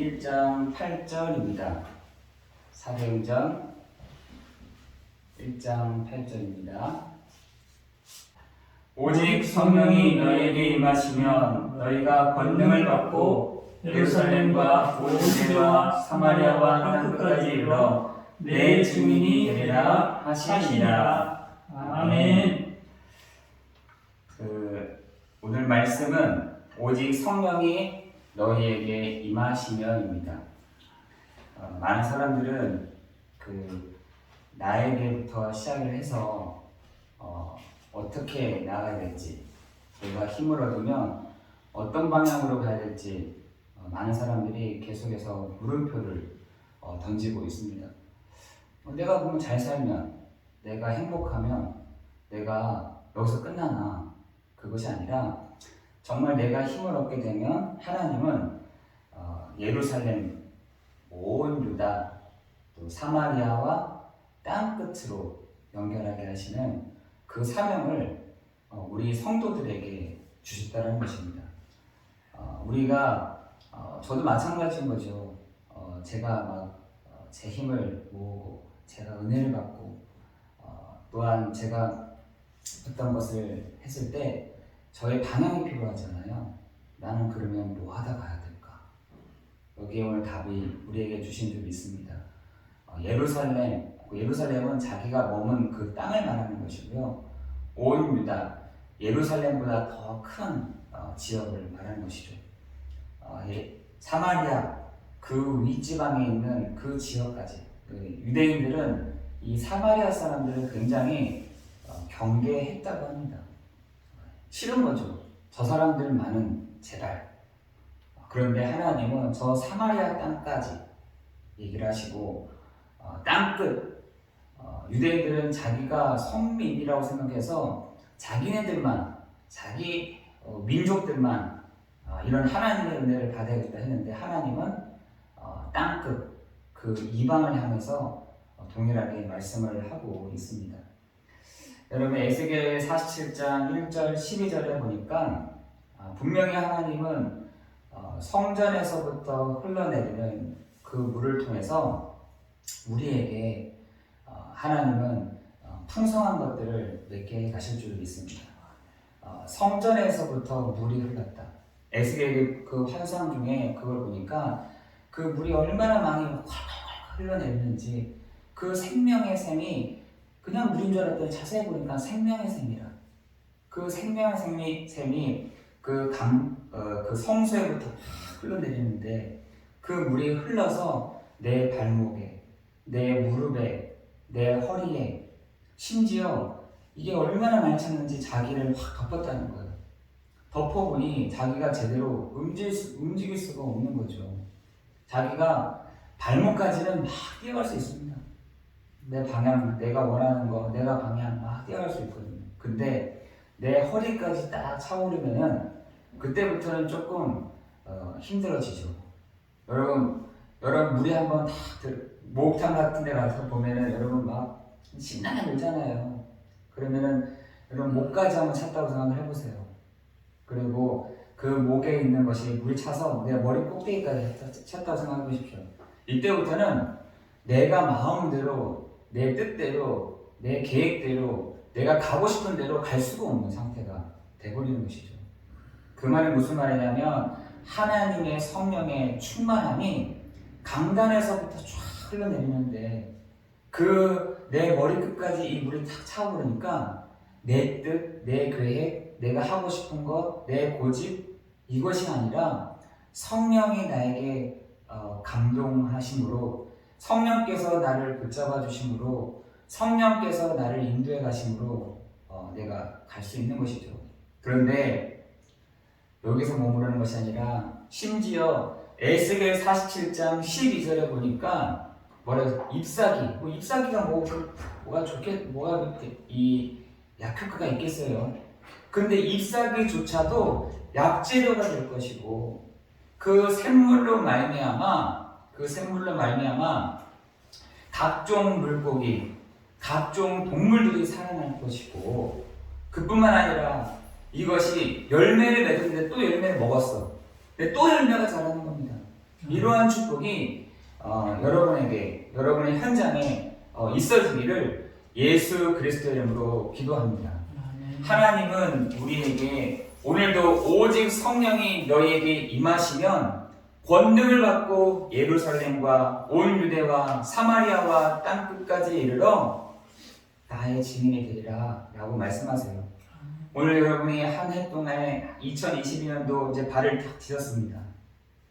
1장 8절입니다. 사도행전 1장 8절입니다. 오직 성령이 너희에게 임하시면 너희가 권능을 받고 예루살렘과 온 유대와 사마리아와 땅 끝까지 이르러 내 증인이 되리라 하시니라. 아멘. 오늘 말씀은 오직 성령이 너희에게 임하시면입니다. 많은 사람들은 나에게부터 시작을 해서 어떻게 나아가야 될지, 내가 힘을 얻으면 어떤 방향으로 가야 될지 많은 사람들이 계속해서 물음표를 던지고 있습니다. 내가 보면 잘 살면, 내가 행복하면 내가 여기서 끝나나? 그것이 아니라 정말 내가 힘을 얻게 되면 하나님은 예루살렘, 온 유다, 또 사마리아와 땅 끝으로 연결하게 하시는 그 사명을 우리 성도들에게 주셨다는 것입니다. 우리가 저도 마찬가지인 거죠. 제가 막 제 힘을 모으고 제가 은혜를 받고 또한 제가 어떤 것을 했을 때 저의 방향이 필요하잖아요. 나는 그러면 뭐 하다 가야 될까? 여기에 오늘 답이 우리에게 주신 줄 믿습니다. 예루살렘은 자기가 머문 그 땅을 말하는 것이고요. 온 유다, 예루살렘보다 더 큰 지역을 말하는 것이죠. 사마리아, 그 윗지방에 있는 그 지역까지, 유대인들은 이 사마리아 사람들을 굉장히 경계했다고 합니다. 싫은 거죠. 저 사람들만은 제발. 그런데 하나님은 저 사마리아 땅까지 얘기를 하시고 땅끝, 유대인들은 자기가 선민이라고 생각해서 자기네들만, 자기 민족들만 이런 하나님의 은혜를 받아야겠다 했는데 하나님은 땅끝, 그 이방을 향해서 동일하게 말씀을 하고 있습니다. 여러분, 에스겔 47장 1절 12절에 보니까 분명히 하나님은 성전에서부터 흘러내리는 그 물을 통해서 우리에게 하나님은 풍성한 것들을 맺게 하실 줄 믿습니다. 성전에서부터 물이 흘렀다. 에스겔 그 환상 중에 그걸 보니까 그 물이 얼마나 많이 콸콸콸 흘러내리는지, 그 생명의 샘이 그냥 물인 줄 알았더니 자세히 보니까 생명의 샘이라. 그 생명의 샘이 그 성소에부터 흘러내리는데 그 물이 흘러서 내 발목에, 내 무릎에, 내 허리에, 심지어 이게 얼마나 많이 찼는지 자기를 확 덮었다는 거예요. 덮어보니 자기가 제대로 움직일 수가 없는 거죠. 자기가 발목까지는 막 뛰어갈 수 있습니다. 내 방향, 내가 원하는 거, 내가 방향 막 뛰어갈 수 있거든요. 근데 내 허리까지 딱 차오르면은 그때부터는 조금 힘들어지죠. 여러분 물에 한번 딱 목욕탕 같은 데 가서 보면은 여러분 막 신나게 놀잖아요. 그러면은 여러분 목까지 한번 찼다고 생각을 해보세요. 그리고 그 목에 있는 것이 물이 차서 내 머리 꼭대기까지 찼다고 생각해 보십시오. 이때부터는 내가 마음대로, 내 뜻대로, 내 계획대로, 내가 가고 싶은 대로 갈 수가 없는 상태가 돼버리는 것이죠. 그 말이 무슨 말이냐면 하나님의 성령의 충만함이 강단에서부터 쫙 흘러내리는데 내 머리끝까지 이 물이 탁 차오르니까 내 뜻, 내 계획, 내가 하고 싶은 것, 내 고집, 이것이 아니라 성령이 나에게 감동하심으로, 성령께서 나를 붙잡아 주심으로, 성령께서 나를 인도해 가심으로 내가 갈 수 있는 것이죠. 그런데 여기서 머무르는 것이 아니라 심지어 에스겔 47장 12절에 보니까 ip사기가 뭐가 이 약효과가 있겠어요. 근데 ip사기조차도 약재료가 될 것이고 그 샘물로 말미암아 각종 물고기, 각종 동물들이 살아날 것이고, 그뿐만 아니라 이것이 열매를 맺었는데 또 열매를 먹었어. 근데 또 열매가 자라는 겁니다. 이러한 축복이 여러분에게, 여러분의 현장에 있어지기를 예수 그리스도의 이름으로 기도합니다. 하나님은 우리에게 오늘도 오직 성령이 너희에게 임하시면 권능을 받고 예루살렘과 온 유대와 사마리아와 땅끝까지 이르러 나의 증인이 되리라 라고 말씀하세요. 오늘 여러분이 한 해 동안에 2022년도 이제 발을 탁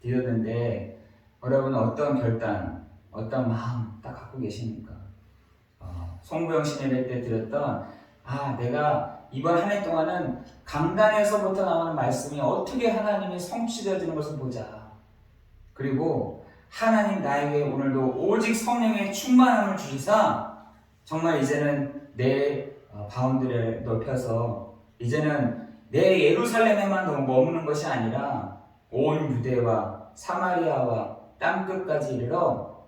디뎠는데 여러분은 어떤 결단, 어떤 마음 딱 갖고 계십니까? 송구영 신예배 때 드렸던 내가 이번 한 해 동안은 강단에서부터 나오는 말씀이 어떻게 하나님이 성취되어지는 것을 보자. 그리고 하나님 나에게 오늘도 오직 성령의 충만함을 주시사 정말 이제는 내 바운드를 넓혀서 이제는 내 예루살렘에만 머무는 것이 아니라 온 유대와 사마리아와 땅끝까지 이르러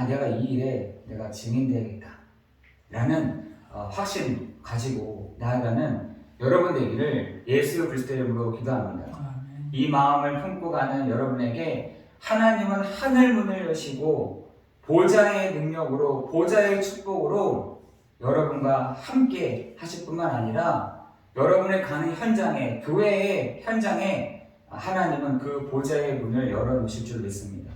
내가 이 일에 내가 증인되야겠다 라는 확신 가지고 나아가는 여러분 되기를 예수 그리스도의 이름으로 기도합니다. 이 마음을 품고 가는 여러분에게 하나님은 하늘 문을 여시고 보좌의 능력으로, 보좌의 축복으로 여러분과 함께 하실 뿐만 아니라 여러분의 가는 현장에, 교회의 현장에 하나님은 그 보좌의 문을 열어놓으실 줄 믿습니다.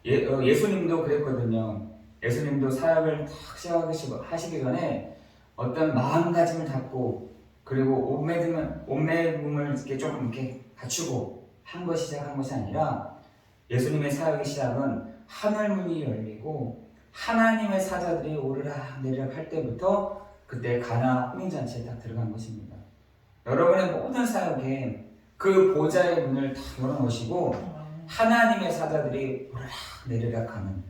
예수님도 그랬거든요. 예수님도 사역을 탁 시작하시기 전에 어떤 마음가짐을 갖고 그리고 옷매김을 이렇게 조금 이렇게 갖추고 한 것이 시작한 것이 아니라 예수님의 사역의 시작은 하늘문이 열리고 하나님의 사자들이 오르락 내리락 할 때부터 그때 가나 혼인잔치에 딱 들어간 것입니다. 여러분의 모든 사역에 그 보좌의 문을 딱 열어놓으시고 하나님의 사자들이 오르락 내리락 하는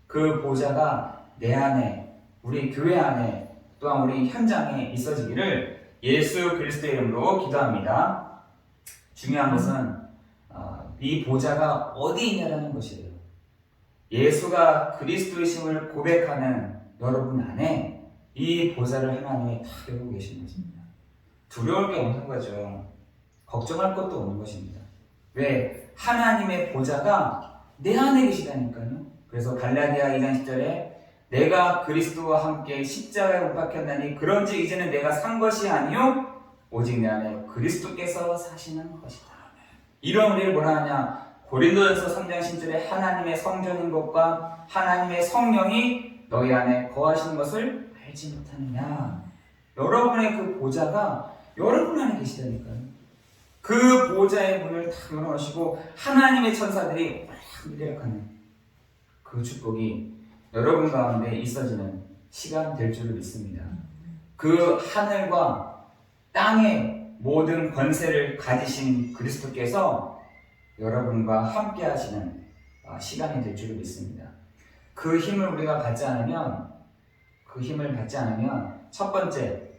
그 보좌가 내 안에, 우리 교회 안에, 또한 우리 현장에 있어지기를 예수 그리스도의 이름으로 기도합니다. 중요한 것은 이 보좌가 어디 있냐라는 것이에요. 예수가 그리스도이심을 고백하는 여러분 안에 이 보좌를 하나님이 다 열고 계신 것입니다. 두려울 게 없는 거죠. 걱정할 것도 없는 것입니다. 왜? 하나님의 보좌가 내 안에 계시다니까요. 그래서 갈라디아 2장 10절에 내가 그리스도와 함께 십자가에 못 박혔나니 그런지 이제는 내가 산 것이 아니요 오직 내 안에 그리스도께서 사시는 것이다. 이런 우리를 뭐라 하냐? 고린도전서 3장 10절에 하나님의 성전인 것과 하나님의 성령이 너희 안에 거하시는 것을 알지 못하느냐. 여러분의 그 보좌가 여러분 안에 계시다니까요. 그 보좌의 문을 탁 열어놓으시고 하나님의 천사들이 이래락하는 그 축복이 여러분 가운데 있어지는 시간 될 줄을 믿습니다. 그 하늘과 땅의 모든 권세를 가지신 그리스도께서 여러분과 함께 하시는 시간이 될 줄을 믿습니다. 그 힘을 우리가 받지 않으면 첫 번째,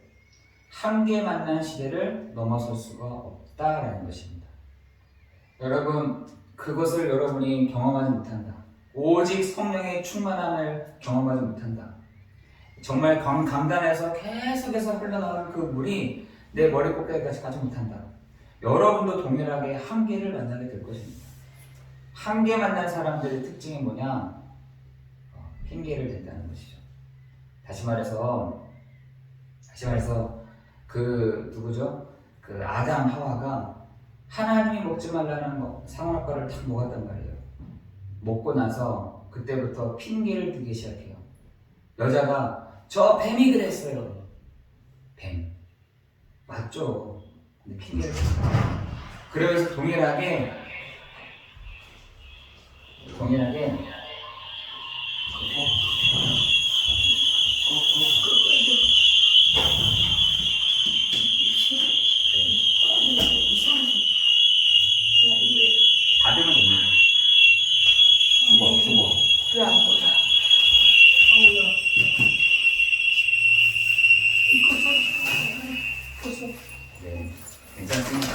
함께 만난 시대를 넘어설 수가 없다라는 것입니다. 여러분, 그것을 여러분이 경험하지 못한다. 오직 성령의 충만함을 경험하지 못한다. 정말 강단에서 계속해서 흘러나오는 그 물이 내 머리 꼭대기까지 가지 못한다. 여러분도 동일하게 한계를 만나게 될 것입니다. 함께 만난 사람들의 특징이 뭐냐? 핑계를 댄다는 것이죠. 다시 말해서 그 누구죠? 그 아담 하와가 하나님이 먹지 말라는 상황과를 딱 먹었단 말이에요. 먹고 나서 그때부터 핑계를 대기 시작해요. 여자가 저 뱀이 그랬어요. 뱀 맞죠? 근데 핑계를 댔어요. 그래서 동일하게 닫으면 됩니다. 주먹. 그래 안 보자. 어우야. 이거 네, 괜찮습니다.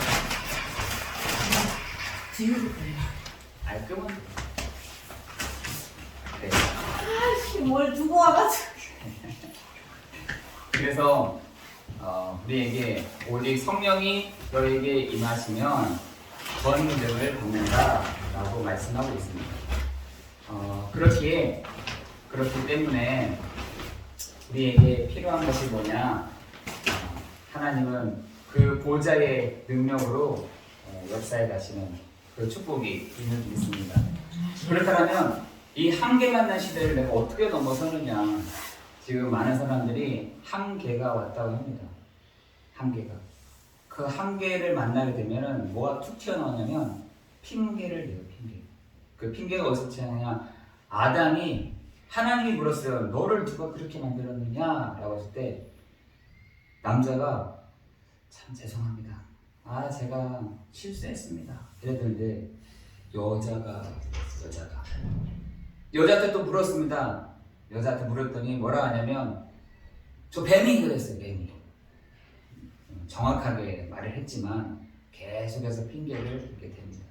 뒤로 걸려. 끄면 돼요. 네. 아씨 뭘 두고 와가지고. 그래서 우리에게 오직 성령이 너에게 임하시면 권능을 받는다라고 말씀하고 있습니다. 그렇기 때문에 우리에게 필요한 것이 뭐냐? 하나님은 그 보좌의 능력으로 역사에 가시는 그 축복이 있는 줄 믿습니다. 그렇다면 이 한계 만난 시대를 내가 어떻게 넘어서느냐? 지금 많은 사람들이 한계가 왔다고 합니다. 한계가. 그 한계를 만나게 되면은 뭐가 툭 튀어나오냐면 핑계를 대요. 핑계. 그 핑계가 어디서 튀어나오냐? 아담이 하나님이 물었어요. 너를 누가 그렇게 만들었느냐? 라고 했을 때 남자가 참 죄송합니다. 제가 실수했습니다. 이랬는데 여자한테 또 물었습니다. 여자한테 물었더니 뭐라 하냐면 저 뱀이 그랬어요. 뱀이. 정확하게 말을 했지만 계속해서 핑계를 이렇게 댑니다.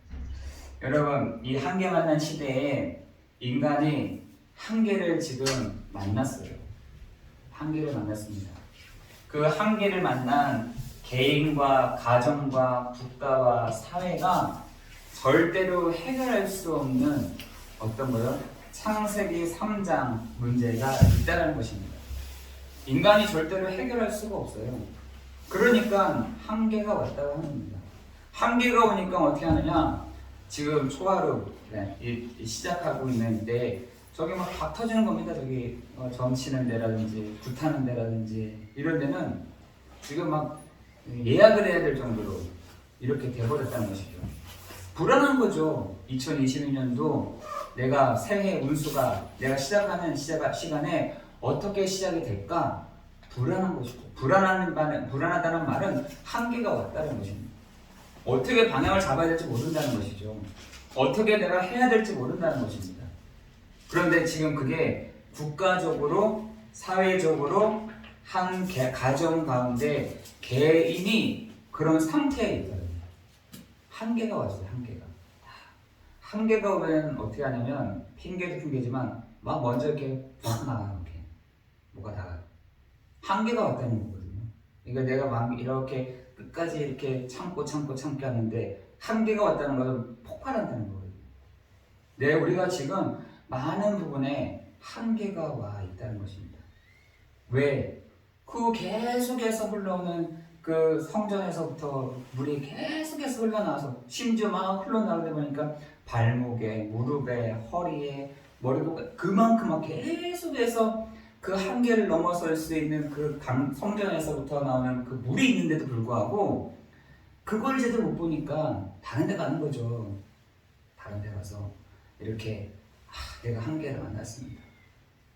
여러분, 이 한계 만난 시대에 인간이 한계를 지금 만났어요. 한계를 만났습니다. 그 한계를 만난 개인과 가정과 국가와 사회가 절대로 해결할 수 없는 어떤 거요? 창세기 3장 문제가 있다는 것입니다. 인간이 절대로 해결할 수가 없어요. 그러니까 한계가 왔다고 합니다. 한계가 오니까 어떻게 하느냐? 지금 초하루 시작하고 있는데 저기 막 박 터지는 겁니다. 저기 점치는 데라든지 굿하는 데라든지 이런 데는 지금 막 예약을 해야 될 정도로 이렇게 돼버렸다는 것이죠. 불안한 거죠. 2022년도 내가 새해 운수가 내가 시작하는 시간에 어떻게 시작이 될까? 불안한 것이죠. 불안하다는 말은 한계가 왔다는 것입니다. 어떻게 방향을 잡아야 될지 모른다는 것이죠. 어떻게 내가 해야 될지 모른다는 것입니다. 그런데 지금 그게 국가적으로, 사회적으로 한 가정 가운데 개인이 그런 상태에 있거든요. 한계가 왔어요. 한계가 오면 어떻게 하냐면 핑계도 핑계지만 막 먼저 이렇게 확 나가요. 이렇게 뭐가 나가요. 한계가 왔다는 거거든요. 그러니까 내가 막 이렇게 끝까지 이렇게 참고 하는데 한계가 왔다는 것은 폭발한다는 거거든요. 우리가 지금 많은 부분에 한계가 와 있다는 것입니다. 왜? 그 계속해서 흘러오는 그 성전에서부터 물이 계속해서 흘러나와서 심지어 막 흘러나오다 보니까 발목에, 무릎에, 허리에, 머리도 그만큼 막 계속해서 그 한계를 넘어설 수 있는 그 성전에서부터 나오는 그 물이 있는데도 불구하고 그걸 제대로 못 보니까 다른 데 가는 거죠. 다른 데 가서 이렇게 내가 한계를 만났습니다.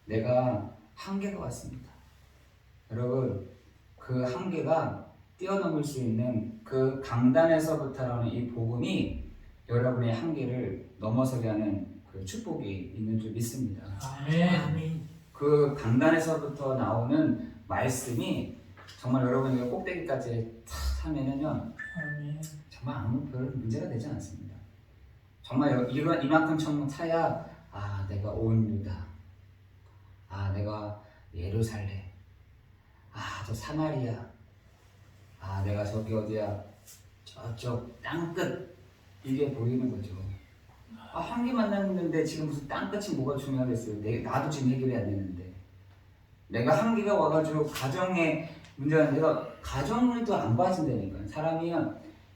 내가 한계가 왔습니다. 여러분, 그 한계가 뛰어넘을 수 있는 그 강단에서부터 나오는 이 복음이 여러분의 한계를 넘어서게 하는 그 축복이 있는 줄 믿습니다. 아멘. 그 강단에서부터 나오는 말씀이 정말 여러분이 꼭대기까지 탁 하면은요, 정말 아무 별 문제가 되지 않습니다. 정말 이만큼 정말 차야 내가 온 유다, 내가 예루살렘, 저 사마리아, 내가 저기 어디야, 저쪽 땅끝, 이게 보이는 거죠. 한계 만났는데 지금 무슨 땅끝이 뭐가 중요하겠어요. 나도 지금 해결이 안 되는데. 내가 한계가 와가지고 가정에 문제가 내가 가정을도 안 봐준다니까. 사람이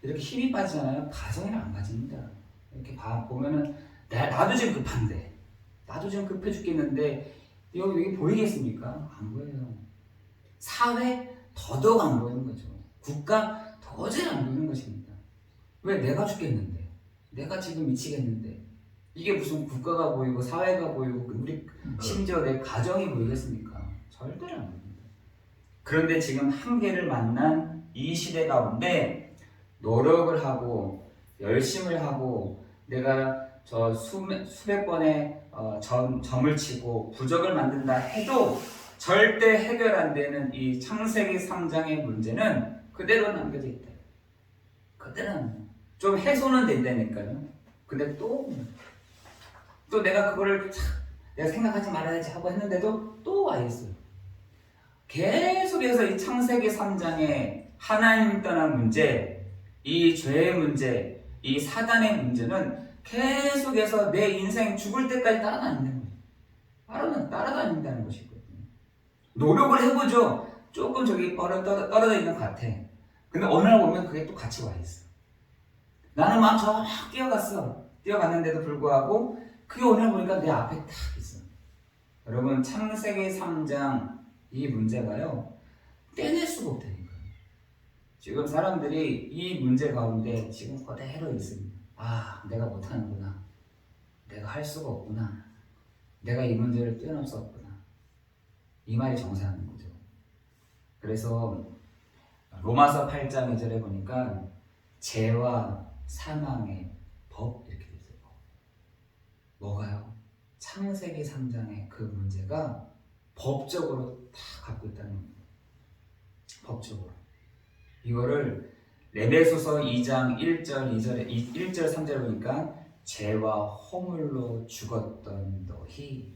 이렇게 힘이 빠지잖아요. 가정을 안 봐줍니다. 이렇게 보면은 나도 지금 급한데, 나도 지금 급해 죽겠는데 여기 보이겠습니까? 안 보여요. 사회 더더욱 안 보이는 거죠. 국가 더잘 안 보이는 것입니다. 왜? 내가 죽겠는데, 내가 지금 미치겠는데, 이게 무슨 국가가 보이고 사회가 보이고 우리 심지어 내 가정이 보이겠습니까? 절대로 안 보입니다. 그런데 지금 한계를 만난 이 시대 가운데 노력을 하고 열심을 하고 내가 저 수백 번의 점을 치고 부적을 만든다 해도 절대 해결 안 되는 이 창세기 3장의 문제는 그대로 남겨져 있다. 그때는 좀 해소는 된다니까요. 근데 또 내가 그거를 내가 생각하지 말아야지 하고 했는데도 또 와 있어요. 계속해서 이 창세기 3장의 하나님 떠난 문제, 이 죄의 문제, 이 사단의 문제는 계속해서 내 인생 죽을 때까지 따라다니는 거예요. 따라다닌다는 것이거든요. 노력을 해보죠. 조금 저기 떨어져 있는 것 같아. 근데 어느 날 보면 그게 또 같이 와 있어. 나는 막 저 뛰어갔어. 뛰어갔는데도 불구하고 그게 어느 날 보니까 내 앞에 딱 있어. 여러분, 창세기 3장 이 문제가요, 떼낼 수가 없다니까요. 지금 사람들이 이 문제 가운데 지금 그대로 있습니다. 아, 내가 못하는구나. 내가 할 수가 없구나. 내가 이 문제를 뛰어넘을 수 없구나. 이 말이 정사하는 거죠. 그래서 로마서 8장 2절에 보니까 죄와 사망의 법 이렇게 돼 있어요. 뭐가요? 창세기 3장의 그 문제가 법적으로 다 갖고 있다는 겁니다. 법적으로. 이거를 레베소서 2장 1절 2절에 1절 3절에 보니까 죄와 허물로 죽었던 너희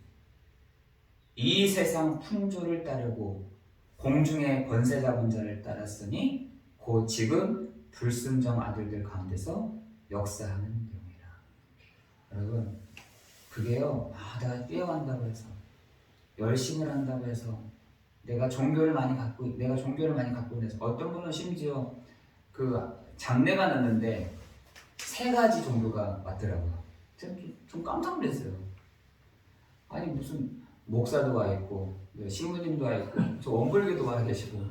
이 세상 풍조를 따르고 공중의 권세 잡은 자를 따랐으니 곧 지금 불순종 아들들 가운데서 역사하는 영이라. 여러분, 그게요, 내가 뛰어간다고 해서 열심을 한다고 해서 내가 종교를 많이 갖고 해서 어떤 분은 심지어 그 장례가 났는데 3가지 종교가 왔더라고요. 좀 깜짝 놀랐어요. 아니 무슨 목사도 와 있고 신부님도 와 있고 저 원불교도 와 계시고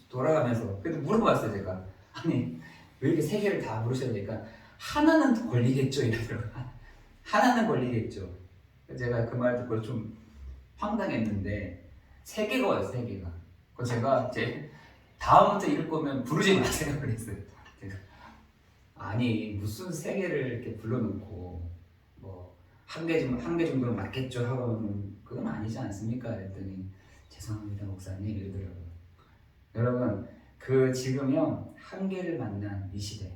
돌아가면서 그래도 물어봤어요. 제가 아니 왜 이렇게 3개를 다 물으셔야 되니까 하나는 걸리겠죠 이러더라고요. 하나는 걸리겠죠. 제가 그 말 듣고 좀 황당했는데 3개가 와요. 3개가. 그 제가 이제 다음부터 이럴 거면 부르지 마세요 그랬어요. 제가 아니 무슨 3개를 이렇게 불러놓고 뭐 한 개 정도는 맞겠죠 하고는 그건 아니지 않습니까? 그랬더니 죄송합니다 목사님 이러더라고요. 여러분, 그 지금요 한계를 만난 이 시대,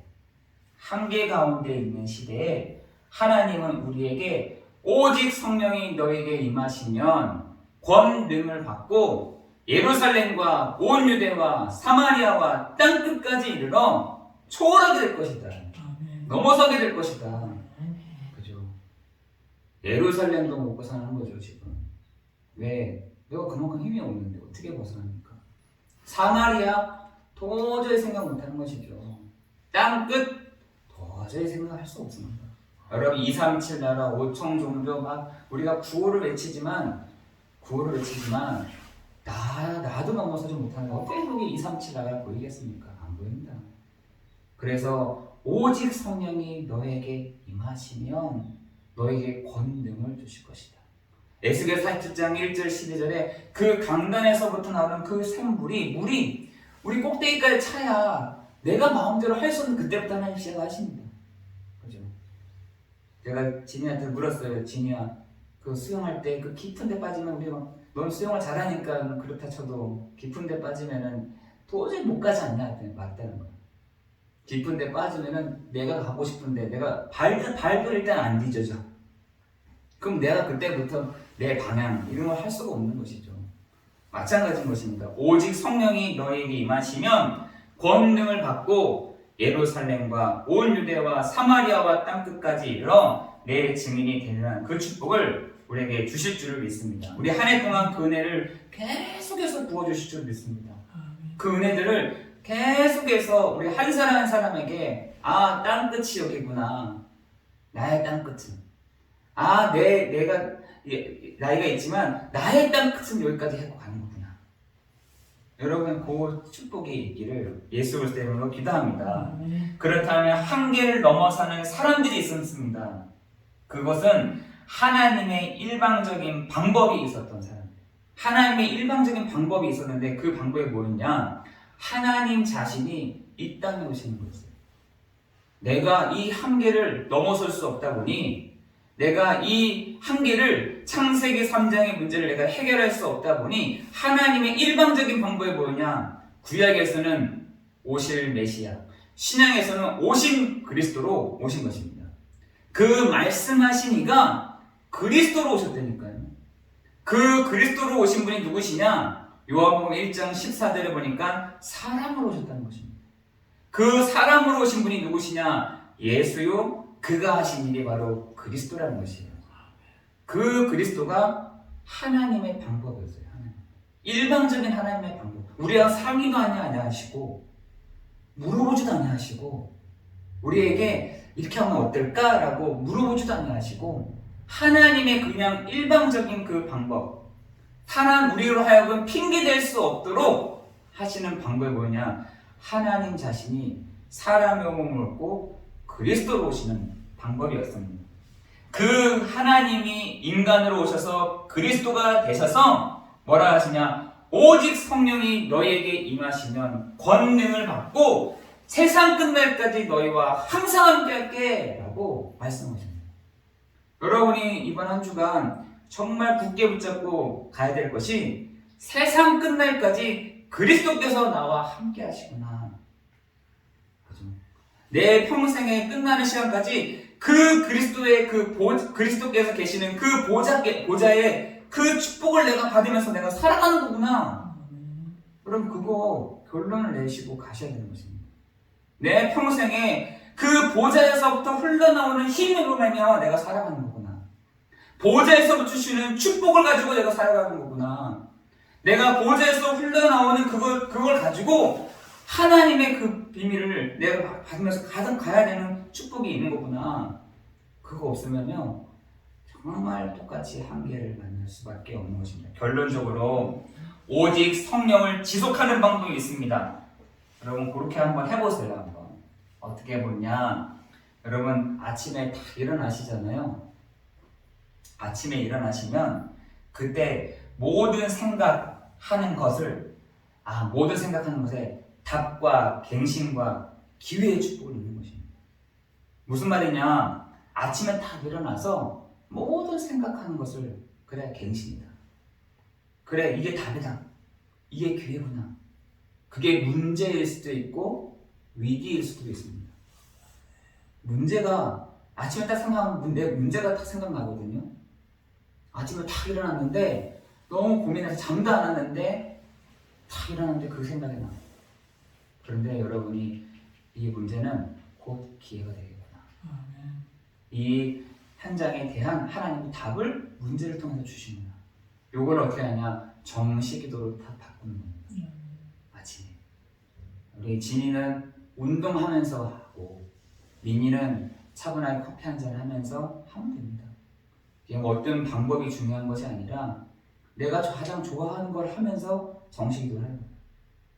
한계 가운데 있는 시대에 하나님은 우리에게 오직 성령이 너에게 임하시면 권능을 받고 예루살렘과 온 유대와 사마리아와 땅끝까지 이르러 초월하게 될 것이다. 넘어서게 될 것이다. 그죠? 예루살렘도 먹고 사는 거죠 지금. 왜? 내가 그만큼 힘이 없는데 어떻게 벗어납니까? 사마리아 도저히 생각 못하는 것이죠. 땅끝 도저히 생각할 수 없습니다. 여러분 237 나라 5천 종교 막 우리가 구호를 외치지만 나도 넘어서지 못하는 거 어떻게 여기 237 나라가 보이겠습니까? 안 보입니다. 그래서 오직 성령이 너에게 임하시면 너에게 권능을 주실 것이다. 에스겔 47장 1절 12절에 그 강단에서부터 나오는 그 샘물이 우리 꼭대기까지 차야 내가 마음대로 할 수 없는 그때부터 하나님 시작하십니다. 그죠? 제가 진이한테 물었어요. 진이야, 그 수영할 때 그 깊은 데 빠지면 우리 막 넌 수영을 잘하니까 그렇다 쳐도 깊은 데 빠지면은 도저히 못 가지 않냐 했더니 맞다는 거야. 깊은 데 빠지면은 내가 가고 싶은데 내가 발도 일단 안 뒤져져. 그럼 내가 그때부터 내 방향 이런 걸 할 수가 없는 것이죠. 마찬가지인 것입니다. 오직 성령이 너에게 임하시면 권능을 받고 예루살렘과 온 유대와 사마리아와 땅끝까지 이르러 내 증인이 되는 그 축복을 우리에게 주실 줄을 믿습니다. 우리 한 해 동안 그 은혜를 계속해서 부어주실 줄 믿습니다. 그 은혜들을 계속해서 우리 한 사람 한 사람에게 땅끝이 여기구나. 나의 땅끝은. 내가 나이가 있지만 나의 땅끝은 여기까지 하고 가는 거구나. 여러분, 그 축복이 있기를 예수 그리스도의 이름으로 기도합니다. 그렇다면 한계를 넘어서는 사람들이 있었습니다. 그것은 하나님의 일방적인 방법이 있었던 사람들. 하나님의 일방적인 방법이 있었는데 그 방법이 뭐였냐? 하나님 자신이 이 땅에 오시는 거였어요. 내가 이 한계를 넘어설 수 없다 보니 내가 이 한계를 창세기 3장의 문제를 내가 해결할 수 없다 보니 하나님의 일방적인 방법이 뭐냐? 구약에서는 오실 메시아, 신약에서는 오신 그리스도로 오신 것입니다. 그 말씀하신 이가 그리스도로 오셨다니까요. 그 그리스도로 오신 분이 누구시냐? 요한복음 1장 14절에 보니까 사람으로 오셨다는 것입니다. 그 사람으로 오신 분이 누구시냐? 예수요 그가 하신 일이 바로 그리스도라는 것이에요. 그 그리스도가 하나님의 방법이었어요. 하나님. 일방적인 하나님의 방법. 우리와 상의도 아니하시고 물어보지도 아니하시고 우리에게 이렇게 하면 어떨까라고 물어보지도 아니하시고 하나님의 그냥 일방적인 그 방법, 하나님 우리로 하여금 핑계댈 수 없도록 하시는 방법이 뭐냐? 하나님 자신이 사람의 몸을 입고 그리스도로 오시는 방법이었습니다. 그 하나님이 인간으로 오셔서 그리스도가 되셔서 뭐라 하시냐? 오직 성령이 너희에게 임하시면 권능을 받고 세상 끝날까지 너희와 항상 함께할게 라고 말씀하십니다. 여러분이 이번 한 주간 정말 굳게 붙잡고 가야 될 것이 세상 끝날까지 그리스도께서 나와 함께 하시구나. 내 평생에 끝나는 시간까지 그 그리스도의 그리스도께서 계시는 그 보좌의 그 축복을 내가 받으면서 내가 살아가는 거구나. 여러분 그거 결론을 내시고 가셔야 되는 것입니다. 내 평생에 그 보좌에서부터 흘러나오는 힘으로 말미암아 내가 살아가는 거구나. 보좌에서부터 주시는 축복을 가지고 내가 살아가는 거구나. 내가 보좌에서 흘러나오는 그걸 가지고 하나님의 그 비밀을 내가 받으면서 가야 되는 축복이 있는 거구나. 그거 없으면요 정말 똑같이 한계를 만날 수밖에 없는 것입니다. 결론적으로 오직 성령을 지속하는 방법이 있습니다. 여러분 그렇게 한번 해보세요. 한번 어떻게 해보냐? 여러분 아침에 다 일어나시잖아요. 아침에 일어나시면 그때 모든 생각하는 것에 답과 갱신과 기회의 축복을 있는 것입니다. 무슨 말이냐? 아침에 딱 일어나서 모든 생각하는 것을 그래 갱신이다. 그래 이게 답이다. 이게 기회구나. 그게 문제일 수도 있고 위기일 수도 있습니다. 문제가 아침에 딱 생각하면 내 문제가 딱 생각나거든요. 아침에 딱 일어났는데 너무 고민해서 잠도 안 왔는데 딱 일어났는데 그 생각이 나. 그런데 여러분이 이 문제는 곧 기회가 되겠구나. 이 현장에 대한 하나님의 답을 문제를 통해서 주시는구나. 요걸 어떻게 하냐? 정시기도로 다 바꾸는 겁니다. 아침에 우리 진이는 운동하면서 하고 민이는 차분하게 커피 한잔 하면서 하면 됩니다. 이게 뭐 어떤 방법이 중요한 것이 아니라 내가 가장 좋아하는 걸 하면서 정시기도를 하는 거예요.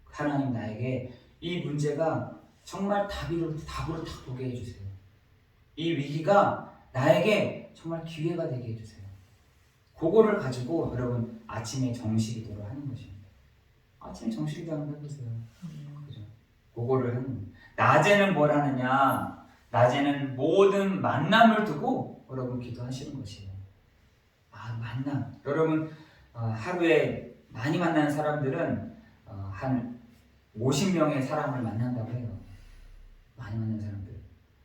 하나님 나에게 이 문제가 정말 답으로 딱 보게 해주세요. 이 위기가 나에게 정말 기회가 되게 해주세요. 그거를 가지고 여러분 아침에 정시기도를 하는 것입니다. 아침에 정시기도 한번 해보세요. 그죠? 그거를 하는 겁니다. 낮에는 뭘 하느냐? 낮에는 모든 만남을 두고 여러분 기도하시는 것이에요. 만남. 여러분 하루에 많이 만나는 사람들은 한 50명의 사람을 만난다고 해요. 많이 만나는 사람들.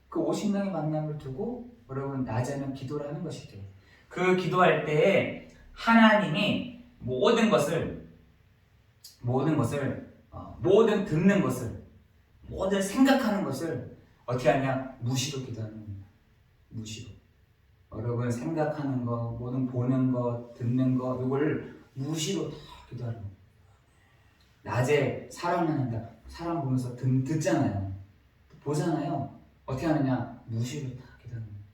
그 50명의 만남을 두고 여러분 낮에는 기도를 하는 것이죠. 그 기도할 때에 하나님이 모든 듣는 것을, 모든 생각하는 것을 어떻게 하냐? 무시로 기도하는 겁니다. 무시로. 여러분 생각하는 거, 모든 보는 거, 듣는 거, 이걸 무시로 다 기도하는 겁니다. 낮에 사람 만난다. 사람 보면서 듣잖아요. 보잖아요. 어떻게 하느냐? 무시로 다 기도하는 겁니다.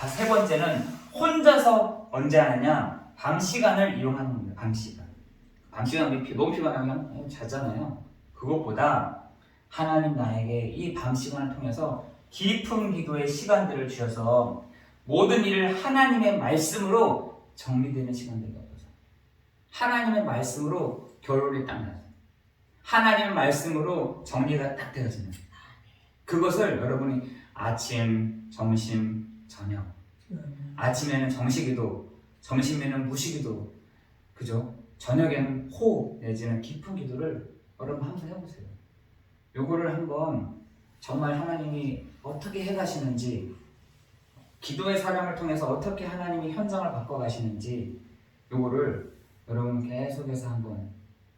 세 번째는 혼자서 언제 하느냐? 밤 시간을 이용하는 겁니다. 밤 시간 우리 너무 피곤하면 자잖아요. 그것보다 하나님 나에게 이 밤 시간을 통해서 깊은 기도의 시간들을 주셔서 모든 일을 하나님의 말씀으로 정리되는 시간들이 없어서 하나님의 말씀으로 결론이 딱 나요. 하나님의 말씀으로 정리가 딱 되어지는 그것을 여러분이 아침, 점심, 저녁 아침에는 정시기도, 점심에는 무시기도, 그죠? 저녁에는 호흡 내지는 깊은 기도를 여러분 한번 해보세요. 요거를 한번 정말 하나님이 어떻게 해가시는지, 기도의 사람을 통해서 어떻게 하나님이 현장을 바꿔가시는지 요거를 여러분 계속해서 한번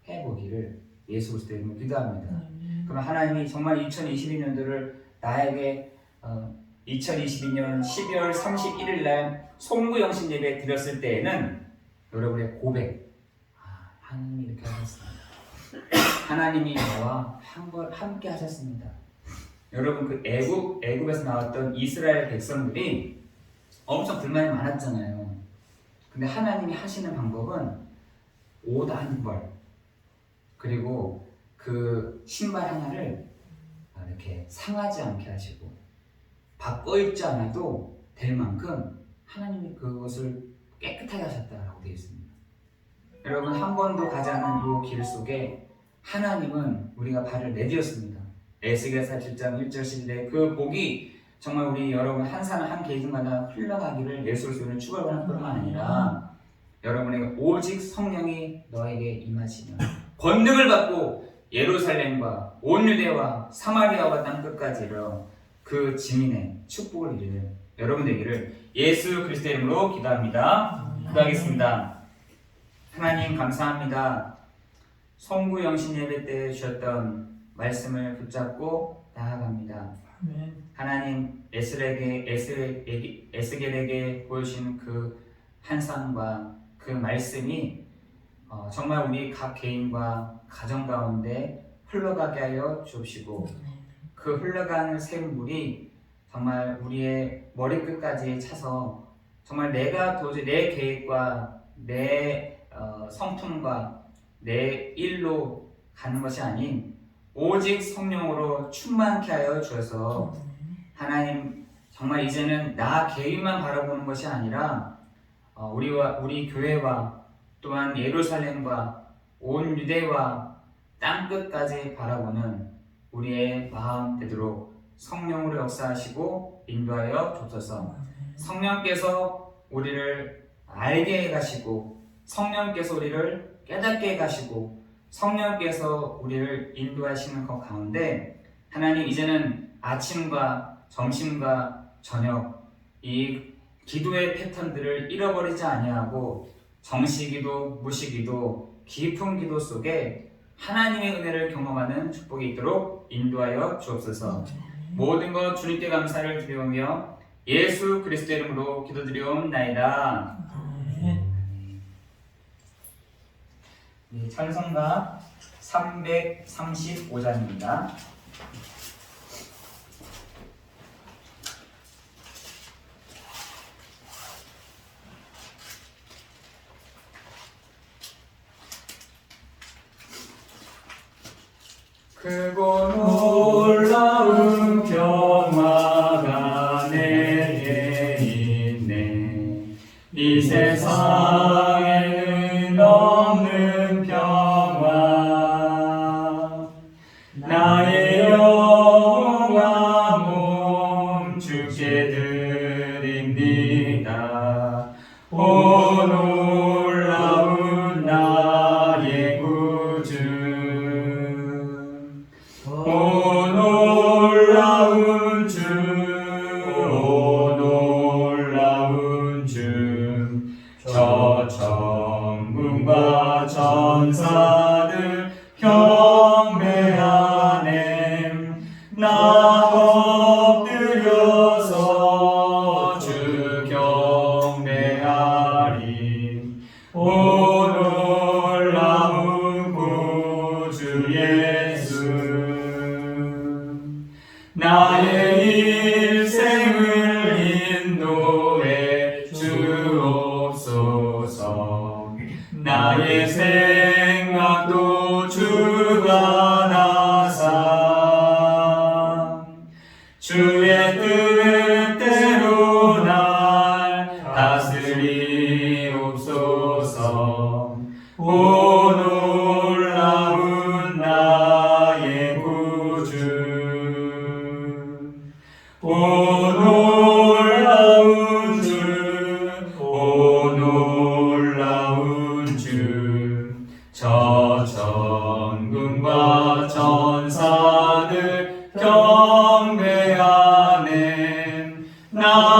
해보기를 예수 그리스도 이름으로 기도합니다. 그럼 하나님이 정말 2022년도를 나에게 2022년 12월 31일 날 송구영신 예배 드렸을 때에는 여러분의 고백, 하나님이 이렇게 하셨습니다. 하나님이 나와 함께 하셨습니다. 여러분, 그 애굽에서 나왔던 이스라엘 백성들이 엄청 불만이 많았잖아요. 근데 하나님이 하시는 방법은 옷 한 벌, 그리고 그 신발 하나를 이렇게 상하지 않게 하시고 바꿔 입지 않아도 될 만큼 하나님이 그것을 깨끗하게 하셨다라고 되어 있습니다. 여러분, 한 번도 가지 않은 이 길 속에 하나님은 우리가 발을 내디뎠습니다. 에스겔서 7장 1절인데 그 복이 정말 우리 여러분 한 사람 한 개인마다 흘러가기를 예수 그리스도는 축원하는 뿐만 아니라 여러분에게 오직 성령이 너에게 임하시면 권능을 받고 예루살렘과 온 유대와 사마리아와 땅끝까지 이르러 그 증인의 축복을 이루는 여러분 되기를 예수 그리스도의 이름으로 기도합니다. 기도하겠습니다. 하나님 감사합니다. 송구영신 예배 때 주셨던 말씀을 붙잡고 나아갑니다. 하나님 에스겔에게 보여주신 그 환상과 그 말씀이 정말 우리 각 개인과 가정 가운데 흘러가게 하여 주옵시고 그 흘러가는 샘물이 정말 우리의 머리끝까지 차서 정말 내가 도저히 내 계획과 내 성품과 내 일로 가는 것이 아닌 오직 성령으로 충만케 하여 주어서 하나님 정말 이제는 나 개인만 바라보는 것이 아니라 우리 교회와 또한 예루살렘과 온 유대와 땅끝까지 바라보는 우리의 마음 되도록 성령으로 역사하시고 인도하여 주옵소서. 성령께서 우리를 알게 해 가시고 성령께서 우리를 깨닫게 해 가시고 성령께서 우리를 인도하시는 것 가운데 하나님 이제는 아침과 점심과 저녁 이 기도의 패턴들을 잃어버리지 아니하고 정시기도 무시기도 깊은 기도 속에 하나님의 은혜를 경험하는 축복이 있도록 인도하여 주옵소서. 모든 것 주님께 감사를 드리오며 예수 그리스도의 이름으로 기도드리옵나이다. 찬송가 335장입니다. 크고 놀라운 평화가 내게 있네. 이 세상에는 없는 평화. 나의 영과 몸 주께 드립니다. 오 놀라운 나의 구주. 오 놀라운 주, 오 놀라운 주, 저 천군과 천사들 경배하네. 나 엎드려서 주 경배하리. 오 놀라운 구주 예수. 나의 일생을 인도해 주옵소서. 나의 생각도 주가 나사 주의 뜻대로 날 다스리옵소서. 오 놀라운 나의 구주. 오 놀라운 주, 오 놀라운 주, 저 천군과 천사들 경배하네. 나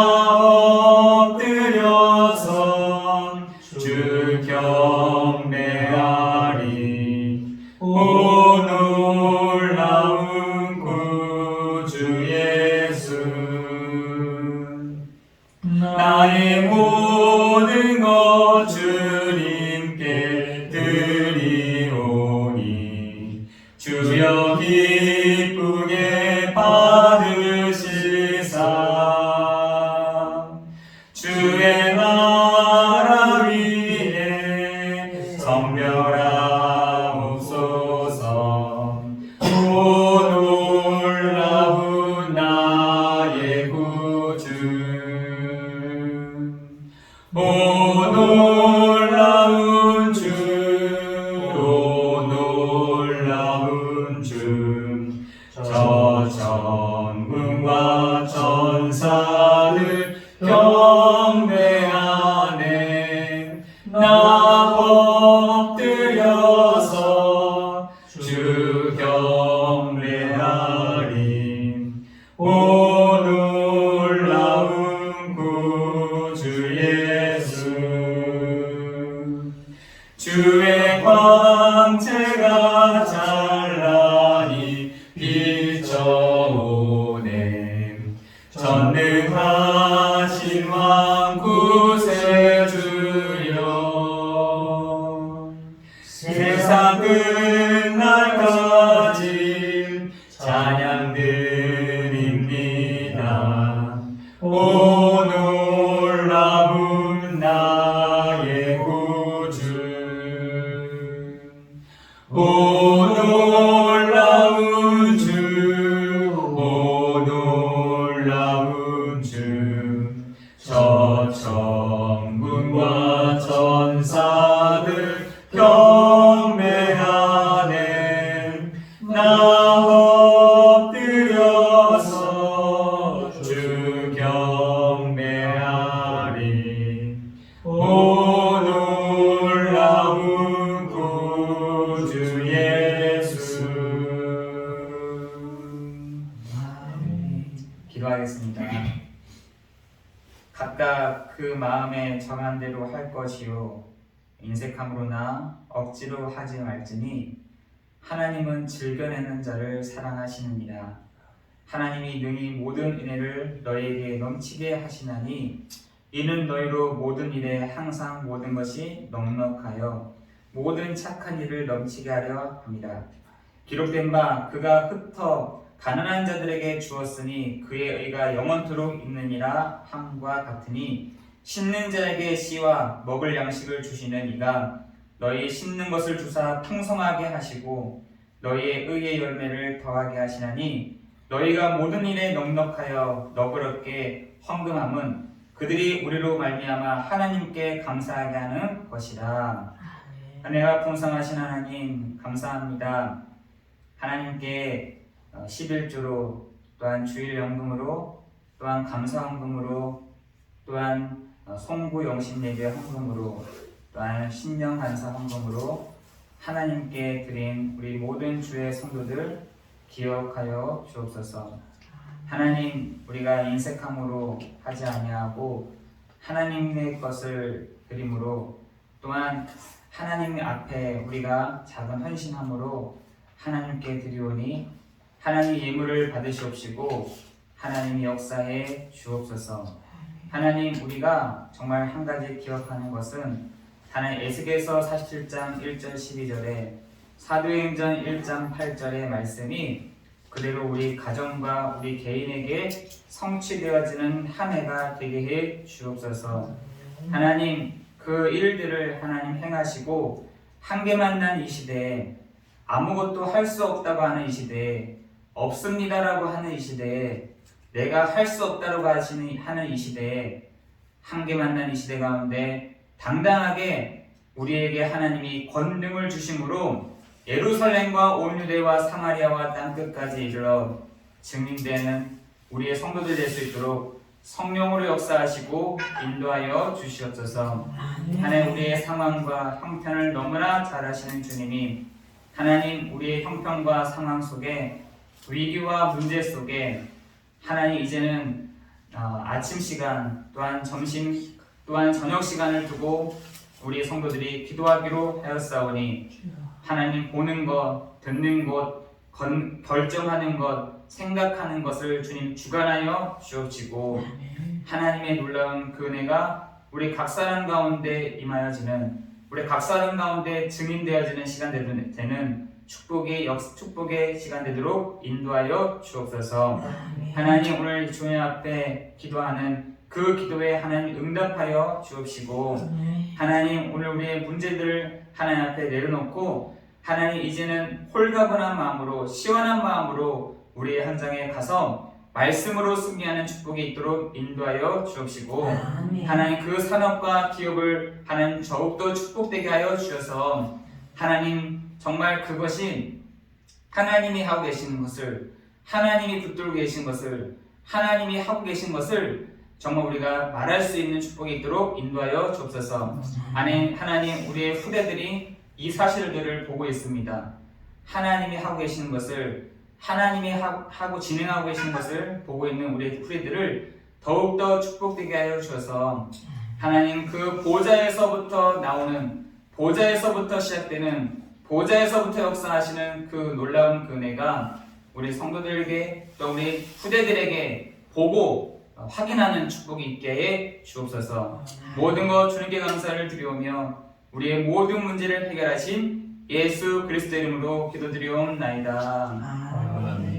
엎드려서 주 경배하리. 오 놀라운 구주 예수. 나의 모든 것 주님께 드리오니 주여 기쁘게 받으시사 주의 나라 위에 성별하옵소서. 오 놀라운 나의 구주, 오 놀라운 주, 오 놀라운 주, 저 천군과 천사들 경배하네. 나 엎드려서 주 경배하리. 오 놀라운 구주 예수, 주의 광채가 찬란히 비춰오네. 전능하신 왕 구세주여, 세상 끝날까지 찬양 드립니다. 오 놀라운 나의 구주, 오 놀라운 주, 오 놀라운 주, 저 천군과 천사들 경배하네. 나 엎드려서 주 경배하리. 오 놀라운 구주 예수. 기도하겠습니다. 각각 그 마음에 정한 대로 할 것이요 인색함으로나 억지로 하지 말지니 하나님은 즐겨내는 자를 사랑하시느니라. 하나님이 능히 모든 은혜를 너희에게 넘치게 하시나니 이는 너희로 모든 일에 항상 모든 것이 넉넉하여 모든 착한 일을 넘치게 하려 합니다. 기록된 바 그가 흩어 가난한 자들에게 주었으니 그의 의가 영원토록 있느니라 함과 같으니 심는 자에게 씨와 먹을 양식을 주시는 이가 너희 심는 것을 주사 풍성하게 하시고 너희의 의의 열매를 더하게 하시나니 너희가 모든 일에 넉넉하여 너그럽게 헌금함은 그들이 우리로 말미암아 하나님께 감사하게 하는 것이라. 은혜가 풍성하신 하나님 감사합니다. 하나님께 11조로 또한 주일 연금으로 또한 감사 헌금으로 또한 송구 영신 예배 헌금으로 또한 신령 간사 헌금으로 하나님께 드린 우리 모든 주의 성도들 기억하여 주옵소서. 하나님, 우리가 인색함으로 하지 아니하고 하나님의 것을 드림으로 또한 하나님 앞에 우리가 작은 헌신함으로 하나님께 드리오니 하나님 예물을 받으시옵시고 하나님이 역사해 주옵소서. 하나님, 우리가 정말 한 가지 기억하는 것은 하나님 에스겔서 47장 1절 12절에 사도행전 1장 8절의 말씀이 그대로 우리 가정과 우리 개인에게 성취되어지는 한 해가 되게 해 주옵소서. 하나님, 그 일들을 하나님 행하시고 한계만 난 이 시대에 아무것도 할 수 없다고 하는 이 시대에 없습니다라고 하는 이 시대에 내가 할 수 없다고 하는 이 시대에 한계만 난 이 시대 가운데 당당하게 우리에게 하나님이 권능을 주심으로 예루살렘과 온 유대와 사마리아와 땅끝까지 이르러 증인되는 우리의 성도들 될 수 있도록 성령으로 역사하시고 인도하여 주시옵소서. 하나님, 우리의 상황과 형편을 너무나 잘 아시는 주님이 하나님, 우리의 형편과 상황 속에 위기와 문제 속에 하나님 이제는 아침 시간 또한 점심 또한 저녁 시간을 두고 우리 성도들이 기도하기로 하였사오니 하나님 보는 것, 듣는 것, 결정하는 것, 생각하는 것을 주님 주관하여 주옵시고 하나님의 놀라운 그 은혜가 우리 각 사람 가운데 임하여지는, 우리 각 사람 가운데 증인되어지는 시간 되는 축복의 시간 되도록 인도하여 주옵소서. 하나님, 오늘 주님 앞에 기도하는 그 기도에 하나님 응답하여 주옵시고, 하나님, 오늘 우리의 문제들을 하나님 앞에 내려놓고 하나님 이제는 홀가분한 마음으로, 시원한 마음으로 우리의 현장에 가서 말씀으로 승리하는 축복이 있도록 인도하여 주옵시고, 하나님 그 산업과 기업을 하나님 더욱더 축복되게 하여 주셔서 하나님 정말 그것이 하나님이 하고 계시는 것을, 하나님이 붙들고 계신 것을, 하나님이 하고 계신 것을 정말 우리가 말할 수 있는 축복이 있도록 인도하여 주옵소서. 하나님, 우리의 후대들이 이 사실들을 보고 있습니다. 하나님이 하고 계시는 것을, 하나님이 하고 진행하고 계시는 것을 보고 있는 우리의 후대들을 더욱더 축복되게 하여 주셔서 하나님 그 보좌에서부터 나오는, 보좌에서부터 시작되는, 보좌에서부터 역사하시는 그 놀라운 그 은혜가 우리 성도들에게 또 우리 후대들에게 보고 확인하는 축복이 있게 해 주옵소서. 모든 것 주님께 감사를 드리오며 우리의 모든 문제를 해결하신 예수 그리스도 이름으로 기도드리옵나이다. 아멘.